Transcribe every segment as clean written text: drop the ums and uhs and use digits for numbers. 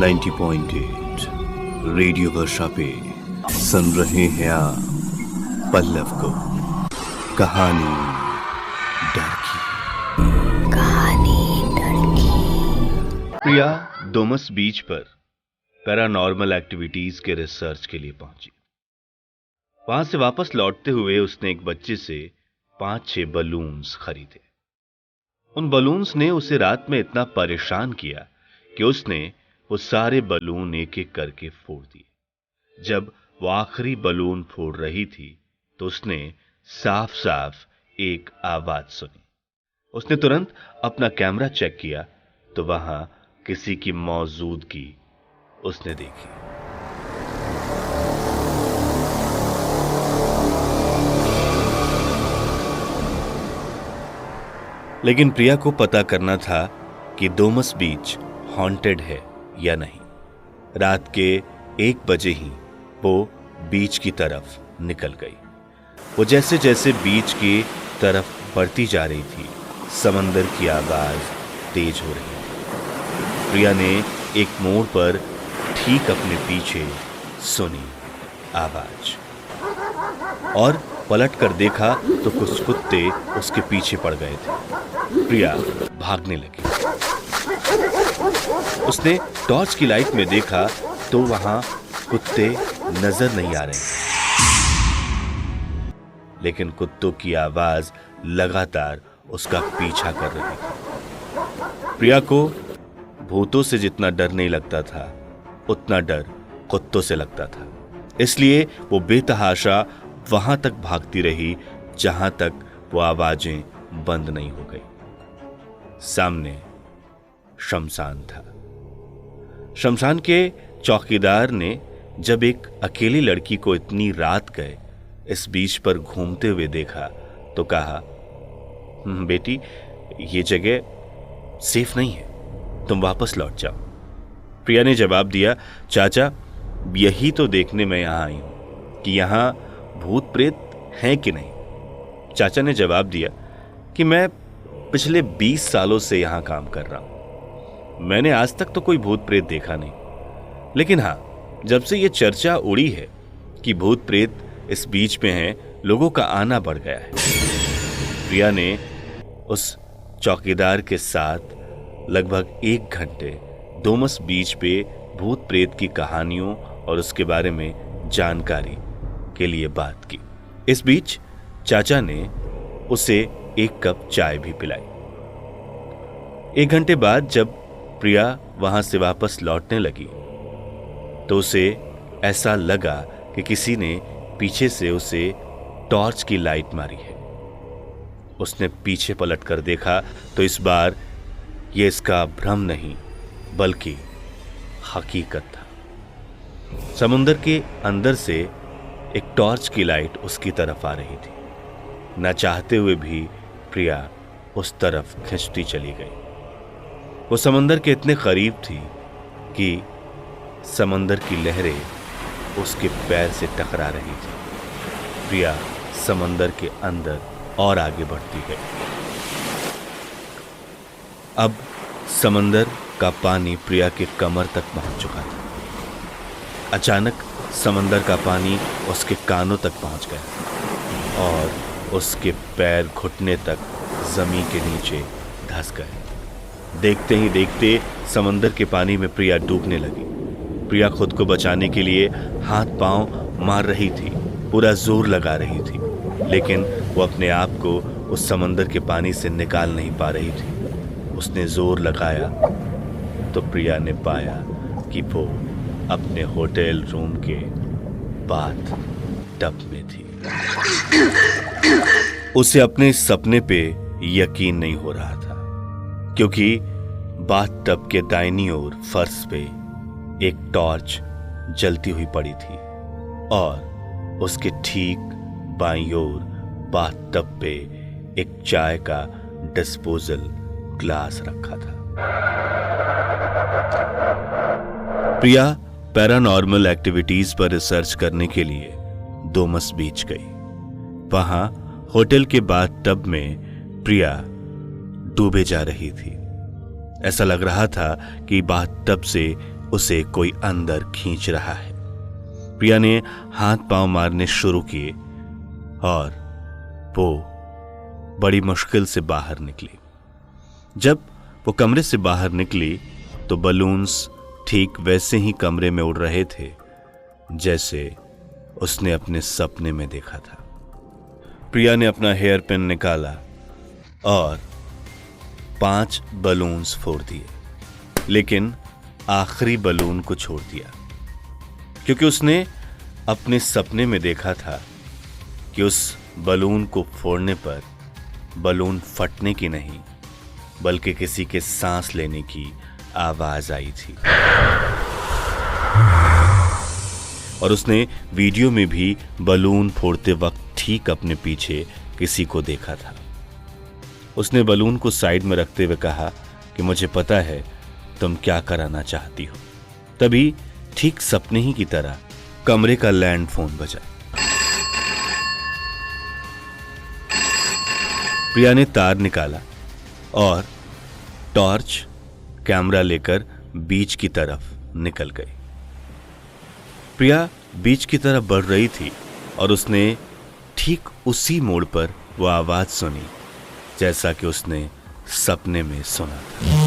90.8 radio वर्षा पे सुन रहे हैं आप पल्लव को कहानी डर की। प्रिया डोमस बीच पर पैरानॉर्मल एक्टिविटीज के रिसर्च के लिए पहुंची। वहां से वापस लौटते हुए उसने एक बच्चे से 5-6 बलून्स खरीदे। उन बलून्स ने उसे रात में इतना परेशान किया कि उसने वो सारे बलून एक एक करके फोड़ दिए। जब वो आखिरी बलून फोड़ रही थी तो उसने साफ साफ एक आवाज सुनी। उसने तुरंत अपना कैमरा चेक किया तो वहां किसी की मौजूदगी उसने देखी। लेकिन प्रिया को पता करना था कि डोमस बीच हॉन्टेड है या नहीं। रात के 1 बजे ही वो बीच की तरफ निकल गई। वो जैसे जैसे बीच की तरफ बढ़ती जा रही थी, समंदर की आवाज तेज हो रही थी। प्रिया ने एक मोड़ पर ठीक अपने पीछे सुनी आवाज और पलट कर देखा तो कुछ कुत्ते उसके पीछे पड़ गए थे। प्रिया भागने लगी। उसने टॉर्च की लाइट में देखा तो वहां कुत्ते नजर नहीं आ रहे, लेकिन कुत्तों की आवाज लगातार उसका पीछा कर रही थी। प्रिया को भूतों से जितना डर नहीं लगता था उतना डर कुत्तों से लगता था। इसलिए वो बेतहाशा वहां तक भागती रही जहां तक वो आवाजें बंद नहीं हो गई। सामने शमशान था। शमशान के चौकीदार ने जब एक अकेली लड़की को इतनी रात गए इस बीच पर घूमते हुए देखा तो कहा, बेटी ये जगह सेफ नहीं है, तुम वापस लौट जाओ। प्रिया ने जवाब दिया, चाचा यही तो देखने में यहां आई हूं कि यहां भूत प्रेत हैं कि नहीं। चाचा ने जवाब दिया कि मैं पिछले 20 सालों से यहां काम कर रहा हूं, मैंने आज तक तो कोई भूत प्रेत देखा नहीं, लेकिन हां जब से ये चर्चा उड़ी है कि भूत प्रेत इस बीच में हैं, लोगों का आना बढ़ गया है। प्रिया ने उस चौकीदार के साथ लगभग 1 घंटे डोमस बीच पे भूत प्रेत की कहानियों और उसके बारे में जानकारी के लिए बात की। इस बीच चाचा ने उसे 1 कप चाय भी पिलाई। 1 घंटे बाद जब प्रिया वहां से वापस लौटने लगी तो उसे ऐसा लगा कि किसी ने पीछे से उसे टॉर्च की लाइट मारी है। उसने पीछे पलट कर देखा तो इस बार यह इसका भ्रम नहीं बल्कि हकीकत था। समुद्र के अंदर से एक टॉर्च की लाइट उसकी तरफ आ रही थी। न चाहते हुए भी प्रिया उस तरफ खिंचती चली गई। वो समंदर के इतने करीब थी कि समंदर की लहरें उसके पैर से टकरा रही थी। प्रिया समंदर के अंदर और आगे बढ़ती गई। अब समंदर का पानी प्रिया के कमर तक पहुंच चुका था। अचानक समंदर का पानी उसके कानों तक पहुंच गया और उसके पैर घुटने तक जमीन के नीचे धंस गए। देखते ही देखते समंदर के पानी में प्रिया डूबने लगी। प्रिया खुद को बचाने के लिए हाथ पांव मार रही थी, पूरा जोर लगा रही थी, लेकिन वो अपने आप को उस समंदर के पानी से निकाल नहीं पा रही थी। उसने जोर लगाया तो प्रिया ने पाया कि वो अपने होटल रूम के बाथ टब में थी। उसे अपने सपने पे यकीन नहीं हो रहा था, क्योंकि बाथ टब के दाहिनी ओर फर्श पे एक टॉर्च जलती हुई पड़ी थी और उसके ठीक बाईं ओर बाथ टब पे एक चाय का डिस्पोजल ग्लास रखा था। प्रिया पैरानॉर्मल एक्टिविटीज पर रिसर्च करने के लिए डोमस बीच गई। वहां होटल के बाथ टब में प्रिया डूबे जा रही थी। ऐसा लग रहा था कि बाथ टब से उसे कोई अंदर खींच रहा है। प्रिया ने हाथ पांव मारने शुरू किए और वो बड़ी मुश्किल से बाहर निकली। जब वो कमरे से बाहर निकली तो बलून्स ठीक वैसे ही कमरे में उड़ रहे थे जैसे उसने अपने सपने में देखा था। प्रिया ने अपना हेयर पिन निकाला और 5 बलून्स फोड़ दिए, लेकिन आखिरी बलून को छोड़ दिया क्योंकि उसने अपने सपने में देखा था कि उस बलून को फोड़ने पर बलून फटने की नहीं बल्कि किसी के सांस लेने की आवाज आई थी। और उसने वीडियो में भी बलून फोड़ते वक्त ठीक अपने पीछे किसी को देखा था। उसने बलून को साइड में रखते हुए कहा कि मुझे पता है तुम क्या कराना चाहती हो। तभी ठीक सपने ही की तरह कमरे का लैंड फोन बजा। प्रिया ने तार निकाला और टॉर्च कैमरा लेकर बीच की तरफ निकल गई। प्रिया बीच की तरफ बढ़ रही थी और उसने ठीक उसी मोड़ पर वो आवाज सुनी जैसा कि उसने सपने में सुना था।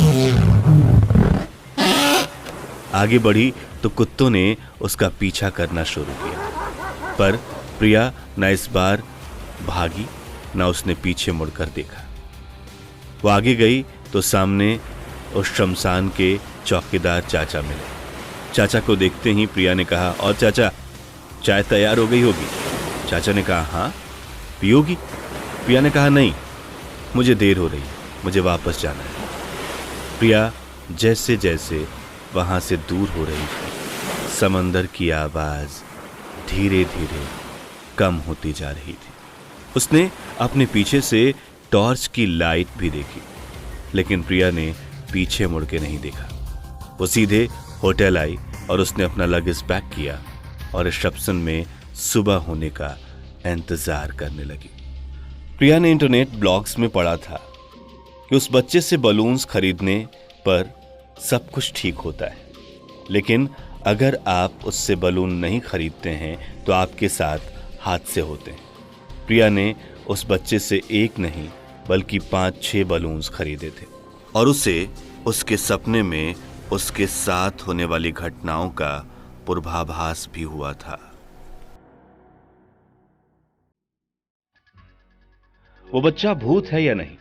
आगे बढ़ी तो कुत्तों ने उसका पीछा करना शुरू किया, पर प्रिया न इस बार भागी न उसने पीछे मुड़कर देखा। वो आगे गई तो सामने उस शमशान के चौकीदार चाचा मिले। चाचा को देखते ही प्रिया ने कहा, और चाचा, चाय तैयार हो गई होगी। चाचा ने कहा, हाँ, पियोगी? प्रिया ने कहा, नहीं, मुझे देर हो रही है, मुझे वापस जाना है। प्रिया जैसे जैसे वहां से दूर हो रही थी, समंदर की आवाज धीरे धीरे कम होती जा रही थी। उसने अपने पीछे से टॉर्च की लाइट भी देखी, लेकिन प्रिया ने पीछे मुड़ के नहीं देखा। वो सीधे होटल आई और उसने अपना लगेज पैक किया और रिसेप्शन में सुबह होने का इंतजार करने लगी। प्रिया ने इंटरनेट ब्लॉग्स में पढ़ा था कि उस बच्चे से बलून्स खरीदने पर सब कुछ ठीक होता है, लेकिन अगर आप उससे बलून नहीं खरीदते हैं तो आपके साथ हादसे होते हैं। प्रिया ने उस बच्चे से एक नहीं बल्कि 5-6 बलून्स खरीदे थे और उसे उसके सपने में उसके साथ होने वाली घटनाओं का पूर्वाभास भी हुआ था। वो बच्चा भूत है या नहीं,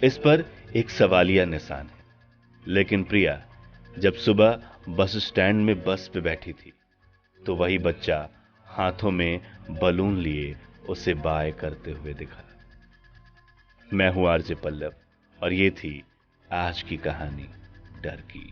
इस पर एक सवालिया निशान है। लेकिन प्रिया जब सुबह बस स्टैंड में बस पे बैठी थी तो वही बच्चा हाथों में बलून लिए उसे बाय करते हुए दिखा। मैं हूं आरजे पल्लव और ये थी आज की कहानी डर की।